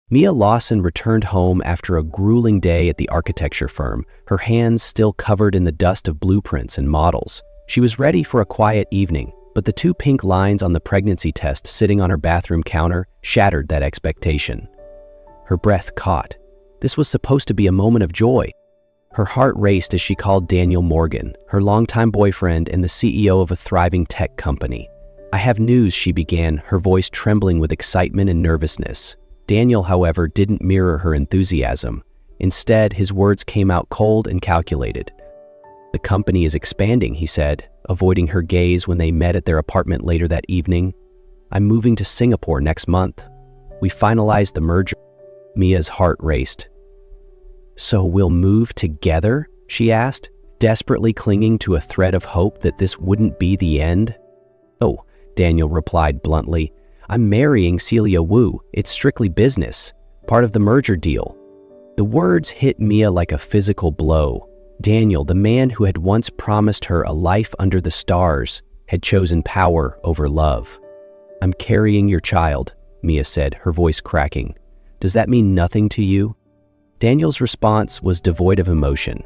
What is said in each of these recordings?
Mia Lawson returned home after a grueling day at the architecture firm, her hands still covered in the dust of blueprints and models. She was ready for a quiet evening, but the 2 pink lines on the pregnancy test sitting on her bathroom counter shattered that expectation. Her breath caught. This was supposed to be a moment of joy. Her heart raced as she called Daniel Morgan, her longtime boyfriend and the CEO of a thriving tech company. "I have news," she began, her voice trembling with excitement and nervousness. Daniel, however, didn't mirror her enthusiasm. Instead, his words came out cold and calculated. "The company is expanding," he said, avoiding her gaze when they met at their apartment later that evening. "I'm moving to Singapore next month. We finalized the merger." Mia's heart raced. "So we'll move together?" she asked, desperately clinging to a thread of hope that this wouldn't be the end. "Oh," Daniel replied bluntly, "I'm marrying Celia Wu. It's strictly business, part of the merger deal." The words hit Mia like a physical blow. Daniel, the man who had once promised her a life under the stars, had chosen power over love. "I'm carrying your child," Mia said, her voice cracking. "Does that mean nothing to you?" Daniel's response was devoid of emotion.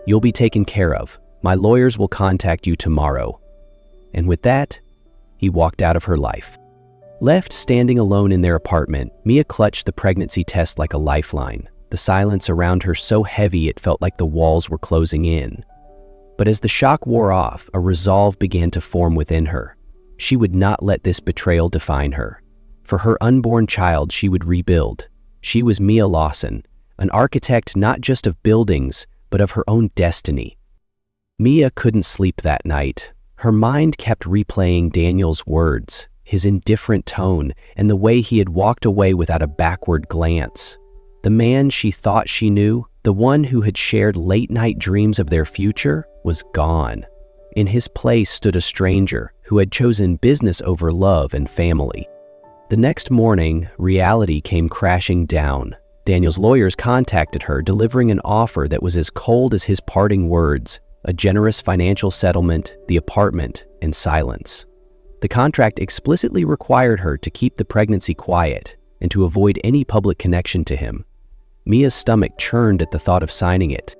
"You'll be taken care of. My lawyers will contact you tomorrow." And with that, he walked out of her life. Left standing alone in their apartment, Mia clutched the pregnancy test like a lifeline, the silence around her so heavy it felt like the walls were closing in. But as the shock wore off, a resolve began to form within her. She would not let this betrayal define her. For her unborn child, she would rebuild. She was Mia Lawson, an architect not just of buildings, but of her own destiny. Mia couldn't sleep that night. Her mind kept replaying Daniel's words, his indifferent tone, and the way he had walked away without a backward glance. The man she thought she knew, the one who had shared late-night dreams of their future, was gone. In his place stood a stranger who had chosen business over love and family. The next morning, reality came crashing down. Daniel's lawyers contacted her, delivering an offer that was as cold as his parting words: a generous financial settlement, the apartment, and silence. The contract explicitly required her to keep the pregnancy quiet and to avoid any public connection to him. Mia's stomach churned at the thought of signing it.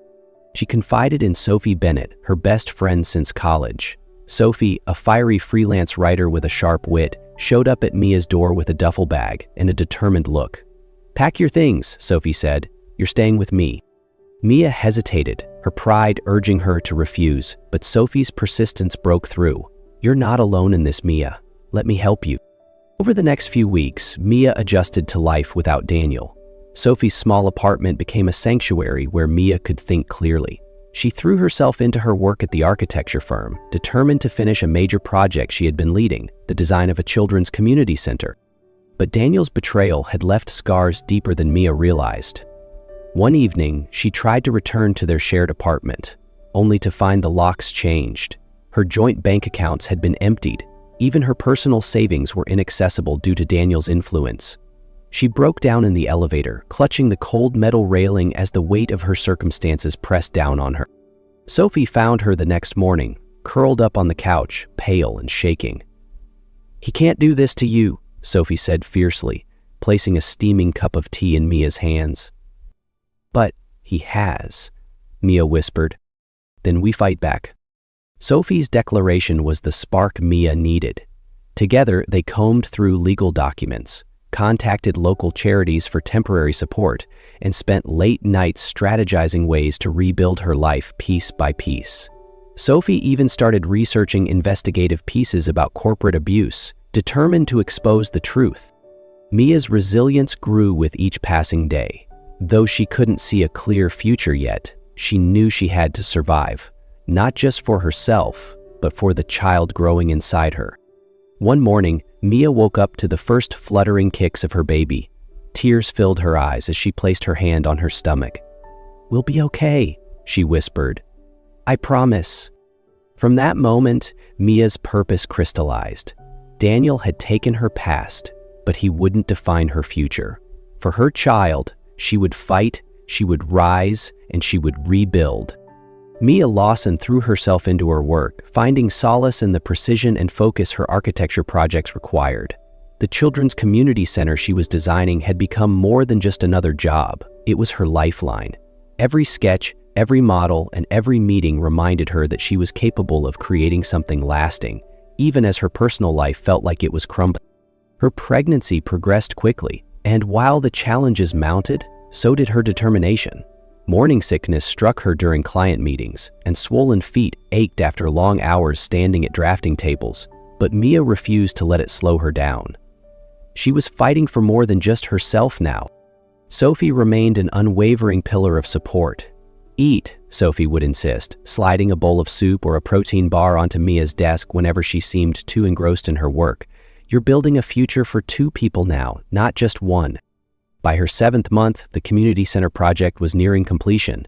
She confided in Sophie Bennett, her best friend since college. Sophie, a fiery freelance writer with a sharp wit, showed up at Mia's door with a duffel bag and a determined look. "Pack your things," Sophie said. "You're staying with me." Mia hesitated, her pride urging her to refuse, but Sophie's persistence broke through. "You're not alone in this, Mia. Let me help you." Over the next few weeks, Mia adjusted to life without Daniel. Sophie's small apartment became a sanctuary where Mia could think clearly. She threw herself into her work at the architecture firm, determined to finish a major project she had been leading, the design of a children's community center. But Daniel's betrayal had left scars deeper than Mia realized. One evening, she tried to return to their shared apartment, only to find the locks changed. Her joint bank accounts had been emptied. Even her personal savings were inaccessible due to Daniel's influence. She broke down in the elevator, clutching the cold metal railing as the weight of her circumstances pressed down on her. Sophie found her the next morning, curled up on the couch, pale and shaking. "He can't do this to you," Sophie said fiercely, placing a steaming cup of tea in Mia's hands. "But he has," Mia whispered. "Then we fight back." Sophie's declaration was the spark Mia needed. Together, they combed through legal documents, contacted local charities for temporary support, and spent late nights strategizing ways to rebuild her life piece by piece. Sophie even started researching investigative pieces about corporate abuse, determined to expose the truth. Mia's resilience grew with each passing day. Though she couldn't see a clear future yet, she knew she had to survive, not just for herself, but for the child growing inside her. One morning, Mia woke up to the first fluttering kicks of her baby. Tears filled her eyes as she placed her hand on her stomach. "We'll be okay," she whispered. "I promise." From that moment, Mia's purpose crystallized. Daniel had taken her past, but he wouldn't define her future. For her child, she would fight, she would rise, and she would rebuild. Mia Lawson threw herself into her work, finding solace in the precision and focus her architecture projects required. The children's community center she was designing had become more than just another job. It was her lifeline. Every sketch, every model, and every meeting reminded her that she was capable of creating something lasting, even as her personal life felt like it was crumbling. Her pregnancy progressed quickly, and while the challenges mounted, so did her determination. Morning sickness struck her during client meetings, and swollen feet ached after long hours standing at drafting tables, but Mia refused to let it slow her down. She was fighting for more than just herself now. Sophie remained an unwavering pillar of support. "Eat," Sophie would insist, sliding a bowl of soup or a protein bar onto Mia's desk whenever she seemed too engrossed in her work. "You're building a future for 2 people now, not just 1. By her 7th month, the community center project was nearing completion.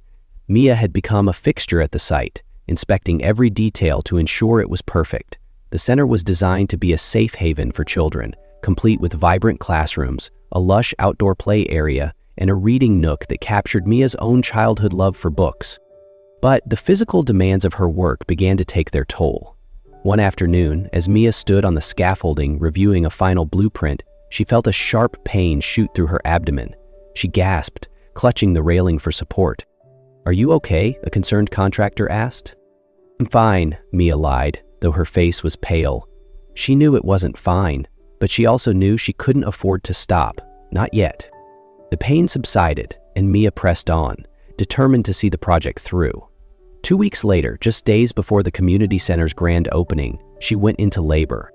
Mia had become a fixture at the site, inspecting every detail to ensure it was perfect. The center was designed to be a safe haven for children, complete with vibrant classrooms, a lush outdoor play area, and a reading nook that captured Mia's own childhood love for books. But the physical demands of her work began to take their toll. One afternoon, as Mia stood on the scaffolding reviewing a final blueprint, she felt a sharp pain shoot through her abdomen. She gasped, clutching the railing for support. "Are you okay?" a concerned contractor asked. "I'm fine," Mia lied, though her face was pale. She knew it wasn't fine, but she also knew she couldn't afford to stop, not yet. The pain subsided, and Mia pressed on, determined to see the project through. 2 weeks later, just days before the community center's grand opening, she went into labor.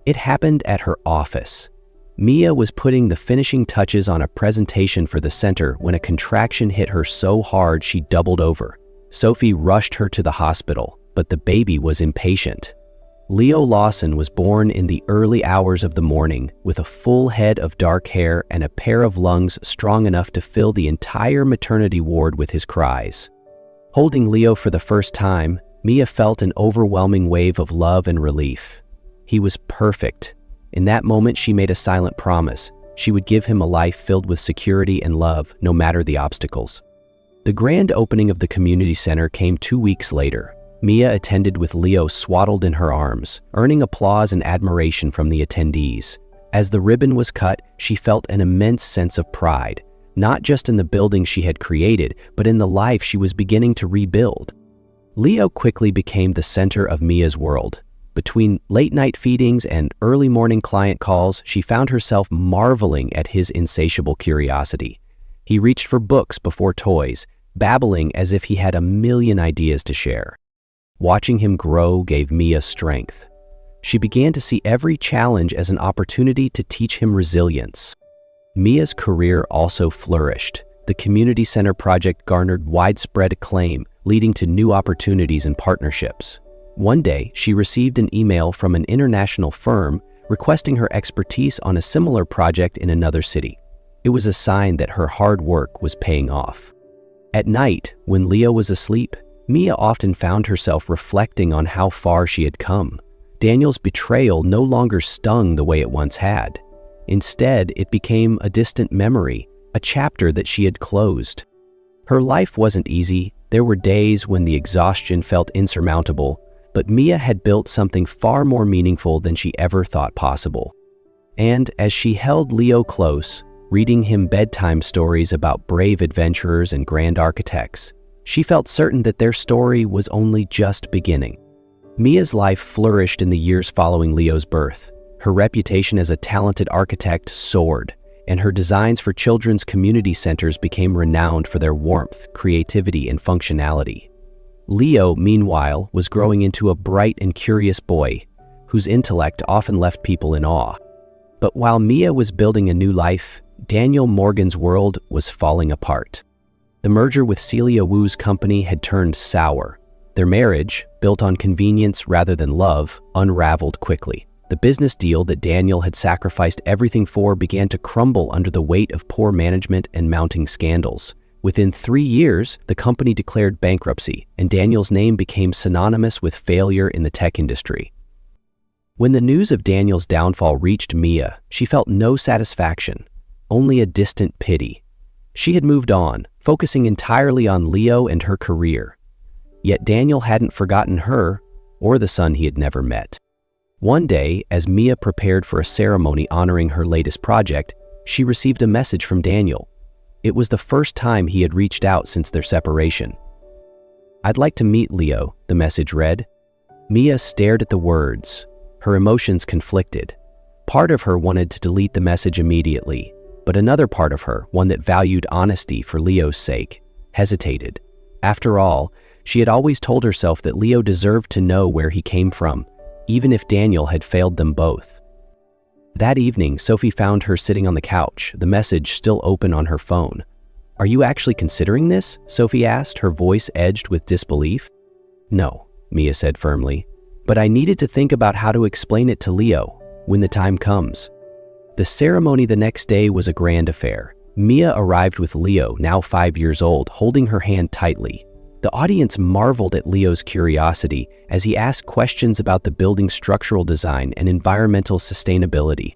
It happened at her office. Mia was putting the finishing touches on a presentation for the center when a contraction hit her so hard she doubled over. Sophie rushed her to the hospital, but the baby was impatient. Mia Lawson was born in the early hours of the morning with a full head of dark hair and a pair of lungs strong enough to fill the entire maternity ward with his cries. Holding Leo for the first time, Mia felt an overwhelming wave of love and relief. He was perfect. In that moment, she made a silent promise. She would give him a life filled with security and love, no matter the obstacles. The grand opening of the community center came 2 weeks later. Mia attended with Leo swaddled in her arms, earning applause and admiration from the attendees. As the ribbon was cut, she felt an immense sense of pride, not just in the building she had created, but in the life she was beginning to rebuild. Leo quickly became the center of Mia's world. Between late-night feedings and early morning client calls, she found herself marveling at his insatiable curiosity. He reached for books before toys, babbling as if he had a million ideas to share. Watching him grow gave Mia strength. She began to see every challenge as an opportunity to teach him resilience. Mia's career also flourished. The community center project garnered widespread acclaim, leading to new opportunities and partnerships. One day, she received an email from an international firm requesting her expertise on a similar project in another city. It was a sign that her hard work was paying off. At night, when Leo was asleep, Mia often found herself reflecting on how far she had come. Daniel's betrayal no longer stung the way it once had. Instead, it became a distant memory, a chapter that she had closed. Her life wasn't easy. There were days when the exhaustion felt insurmountable, but Mia had built something far more meaningful than she ever thought possible. And as she held Leo close, reading him bedtime stories about brave adventurers and grand architects, she felt certain that their story was only just beginning. Mia's life flourished in the years following Leo's birth. Her reputation as a talented architect soared, and her designs for children's community centers became renowned for their warmth, creativity, and functionality. Leo, meanwhile, was growing into a bright and curious boy, whose intellect often left people in awe. But while Mia was building a new life, Daniel Morgan's world was falling apart. The merger with Celia Wu's company had turned sour. Their marriage, built on convenience rather than love, unraveled quickly. The business deal that Daniel had sacrificed everything for began to crumble under the weight of poor management and mounting scandals. Within 3 years, the company declared bankruptcy, and Daniel's name became synonymous with failure in the tech industry. When the news of Daniel's downfall reached Mia, she felt no satisfaction, only a distant pity. She had moved on, focusing entirely on Leo and her career. Yet Daniel hadn't forgotten her or the son he had never met. One day, as Mia prepared for a ceremony honoring her latest project, she received a message from Daniel. It was the first time he had reached out since their separation. "I'd like to meet Leo," the message read. Mia stared at the words. Her emotions conflicted. Part of her wanted to delete the message immediately, but another part of her, one that valued honesty for Leo's sake, hesitated. After all, she had always told herself that Leo deserved to know where he came from, even if Daniel had failed them both. That evening, Sophie found her sitting on the couch, the message still open on her phone. "Are you actually considering this?" Sophie asked, her voice edged with disbelief. "No," Mia said firmly, "but I needed to think about how to explain it to Leo when the time comes." The ceremony the next day was a grand affair. Mia arrived with Leo, now 5 years old, holding her hand tightly. The audience marveled at Leo's curiosity as he asked questions about the building's structural design and environmental sustainability.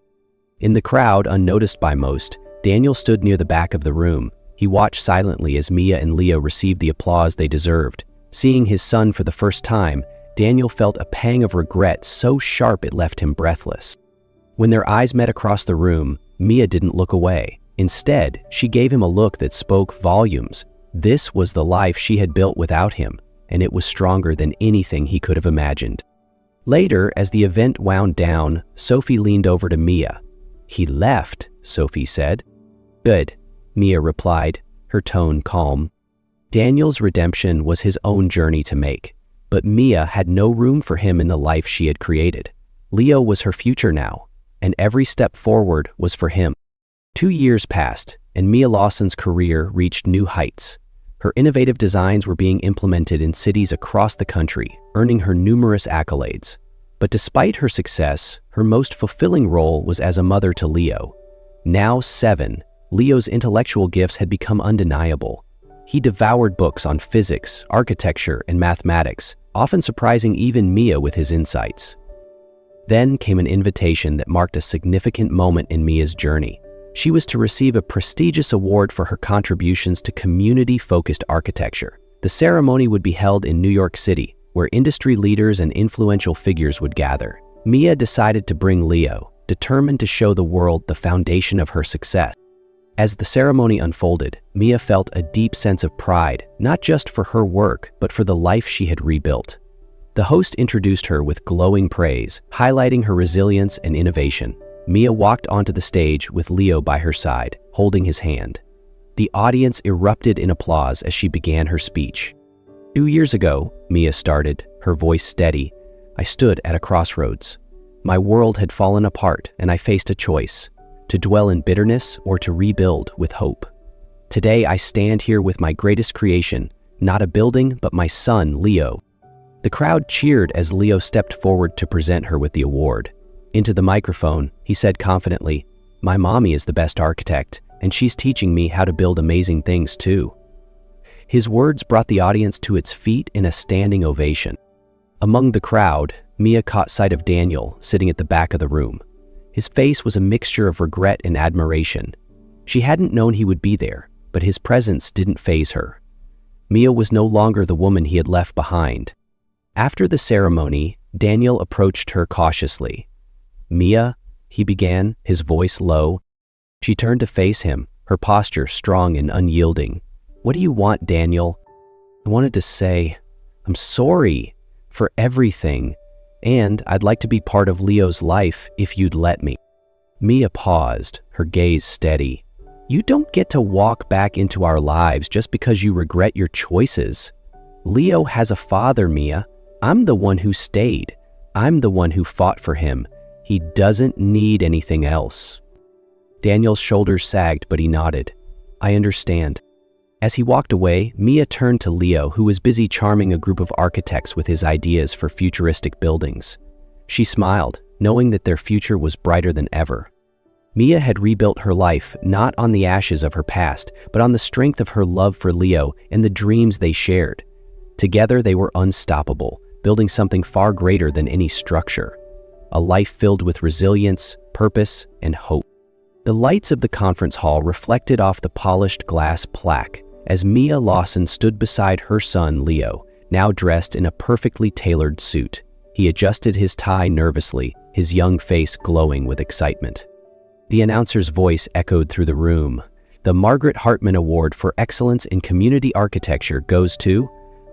In the crowd, unnoticed by most, Daniel stood near the back of the room. He watched silently as Mia and Leo received the applause they deserved. Seeing his son for the first time, Daniel felt a pang of regret so sharp it left him breathless. When their eyes met across the room, Mia didn't look away. Instead, she gave him a look that spoke volumes. This was the life she had built without him, and it was stronger than anything he could have imagined. Later, as the event wound down, Sophie leaned over to Mia. "He left," Sophie said. "Good," Mia replied, her tone calm. Daniel's redemption was his own journey to make, but Mia had no room for him in the life she had created. Leo was her future now, and every step forward was for him. 2 years passed, and Mia Lawson's career reached new heights. Her innovative designs were being implemented in cities across the country, earning her numerous accolades. But despite her success, her most fulfilling role was as a mother to Leo. Now 7, Leo's intellectual gifts had become undeniable. He devoured books on physics, architecture, and mathematics, often surprising even Mia with his insights. Then came an invitation that marked a significant moment in Mia's journey. She was to receive a prestigious award for her contributions to community-focused architecture. The ceremony would be held in New York City, where industry leaders and influential figures would gather. Mia decided to bring Leo, determined to show the world the foundation of her success. As the ceremony unfolded, Mia felt a deep sense of pride, not just for her work, but for the life she had rebuilt. The host introduced her with glowing praise, highlighting her resilience and innovation. Mia walked onto the stage with Leo by her side, holding his hand. The audience erupted in applause as she began her speech. 2 years ago, Mia started, her voice steady, I stood at a crossroads. My world had fallen apart and I faced a choice, to dwell in bitterness or to rebuild with hope. Today I stand here with my greatest creation, not a building, but my son, Leo. The crowd cheered as Leo stepped forward to present her with the award. Into the microphone, he said confidently, My mommy is the best architect, and she's teaching me how to build amazing things too. His words brought the audience to its feet in a standing ovation. Among the crowd, Mia caught sight of Daniel sitting at the back of the room. His face was a mixture of regret and admiration. She hadn't known he would be there, but his presence didn't faze her. Mia was no longer the woman he had left behind. After the ceremony, Daniel approached her cautiously. Mia, he began, his voice low. She turned to face him, her posture strong and unyielding. What do you want, Daniel? I wanted to say, I'm sorry for everything, and I'd like to be part of Leo's life if you'd let me. Mia paused, her gaze steady. You don't get to walk back into our lives just because you regret your choices. Leo has a father, Mia. I'm the one who stayed. I'm the one who fought for him. He doesn't need anything else. Daniel's shoulders sagged, but he nodded. I understand. As he walked away, Mia turned to Leo, who was busy charming a group of architects with his ideas for futuristic buildings. She smiled, knowing that their future was brighter than ever. Mia had rebuilt her life not on the ashes of her past, but on the strength of her love for Leo and the dreams they shared. Together they were unstoppable, building something far greater than any structure. A life filled with resilience, purpose, and hope. The lights of the conference hall reflected off the polished glass plaque as Mia Lawson stood beside her son, Leo, now dressed in a perfectly tailored suit. He adjusted his tie nervously, his young face glowing with excitement. The announcer's voice echoed through the room. The Margaret Hartman Award for Excellence in Community Architecture goes to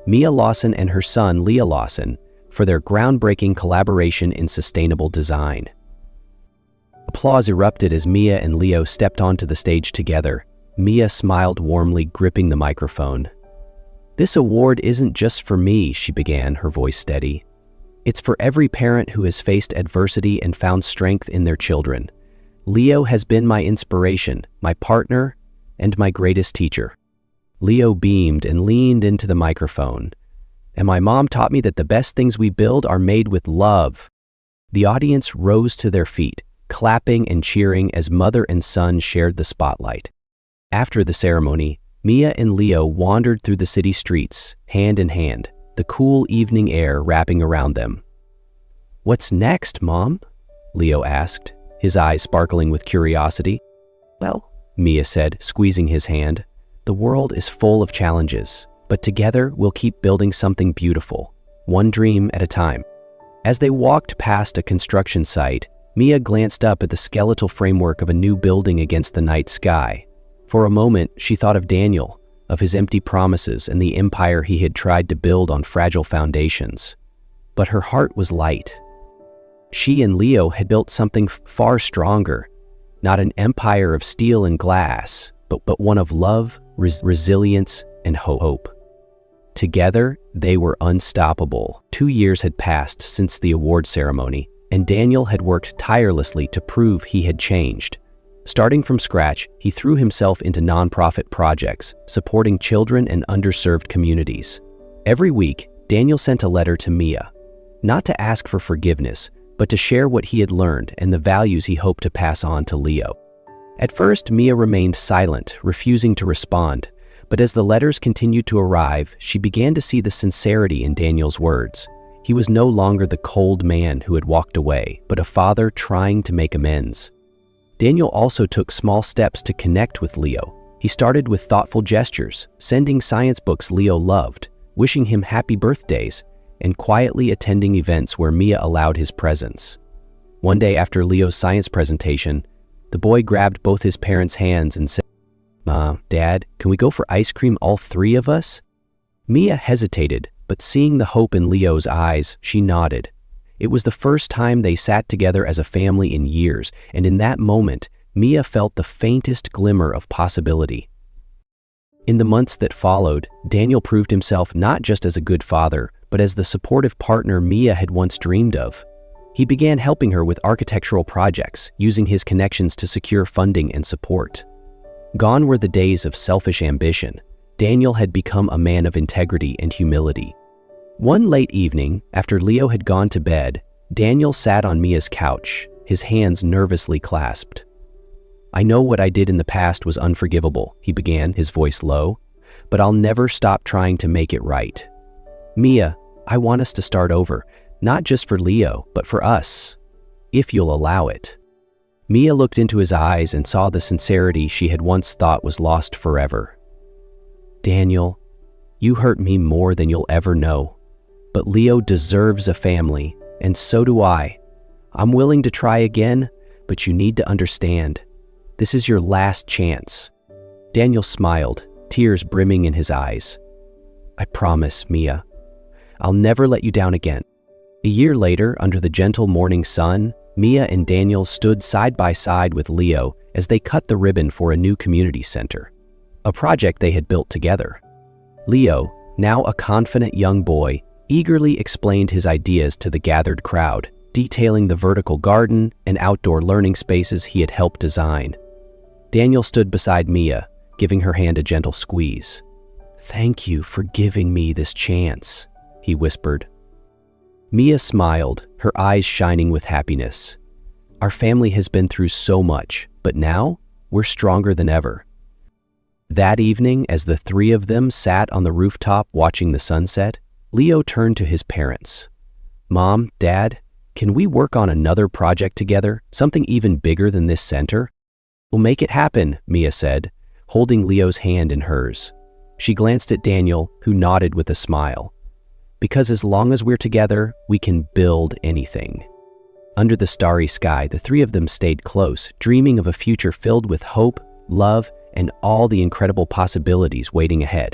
Mia Lawson and her son, Mia Lawson, for their groundbreaking collaboration in sustainable design. Applause erupted as Mia and Leo stepped onto the stage together. Mia smiled warmly, gripping the microphone. "This award isn't just for me," she began, her voice steady. "It's for every parent who has faced adversity and found strength in their children. Leo has been my inspiration, my partner, and my greatest teacher." Leo beamed and leaned into the microphone. "And my mom taught me that the best things we build are made with love." The audience rose to their feet, clapping and cheering as mother and son shared the spotlight. After the ceremony, Mia and Leo wandered through the city streets, hand in hand, the cool evening air wrapping around them. "What's next, Mom?" Leo asked, his eyes sparkling with curiosity. "Well," Mia said, squeezing his hand, "the world is full of challenges, but together we'll keep building something beautiful, one dream at a time." As they walked past a construction site, Mia glanced up at the skeletal framework of a new building against the night sky. For a moment, she thought of Daniel, of his empty promises and the empire he had tried to build on fragile foundations. But her heart was light. She and Leo had built something far stronger, not an empire of steel and glass, but one of love, resilience, and hope. Together, they were unstoppable. 2 years had passed since the award ceremony, and Daniel had worked tirelessly to prove he had changed. Starting from scratch, he threw himself into nonprofit projects, supporting children and underserved communities. Every week, Daniel sent a letter to Mia, not to ask for forgiveness, but to share what he had learned and the values he hoped to pass on to Leo. At first, Mia remained silent, refusing to respond, but as the letters continued to arrive, she began to see the sincerity in Daniel's words. He was no longer the cold man who had walked away, but a father trying to make amends. Daniel also took small steps to connect with Leo. He started with thoughtful gestures, sending science books Leo loved, wishing him happy birthdays, and quietly attending events where Mia allowed his presence. One day after Leo's science presentation, the boy grabbed both his parents' hands and said, "Dad, can we go for ice cream, all 3 of us?" Mia hesitated, but seeing the hope in Leo's eyes, she nodded. It was the first time they sat together as a family in years, and in that moment, Mia felt the faintest glimmer of possibility. In the months that followed, Daniel proved himself not just as a good father, but as the supportive partner Mia had once dreamed of. He began helping her with architectural projects, using his connections to secure funding and support. Gone were the days of selfish ambition. Daniel had become a man of integrity and humility. One late evening, after Leo had gone to bed, Daniel sat on Mia's couch, his hands nervously clasped. "I know what I did in the past was unforgivable," he began, his voice low, "but I'll never stop trying to make it right. Mia, I want us to start over, not just for Leo, but for us, if you'll allow it." Mia looked into his eyes and saw the sincerity she had once thought was lost forever. "Daniel, you hurt me more than you'll ever know. But Leo deserves a family, and so do I. I'm willing to try again, but you need to understand. This is your last chance." Daniel smiled, tears brimming in his eyes. "I promise, Mia. I'll never let you down again." A year later, under the gentle morning sun, Mia and Daniel stood side by side with Leo as they cut the ribbon for a new community center, a project they had built together. Leo, now a confident young boy, eagerly explained his ideas to the gathered crowd, detailing the vertical garden and outdoor learning spaces he had helped design. Daniel stood beside Mia, giving her hand a gentle squeeze. "Thank you for giving me this chance," he whispered. Mia smiled, her eyes shining with happiness. "Our family has been through so much, but now we're stronger than ever." That evening, as the 3 of them sat on the rooftop watching the sunset, Leo turned to his parents. "Mom, Dad, can we work on another project together, something even bigger than this center?" "We'll make it happen," Mia said, holding Leo's hand in hers. She glanced at Daniel, who nodded with a smile. Because as long as we're together, we can build anything. Under the starry sky, the three of them stayed close, dreaming of a future filled with hope, love, and all the incredible possibilities waiting ahead.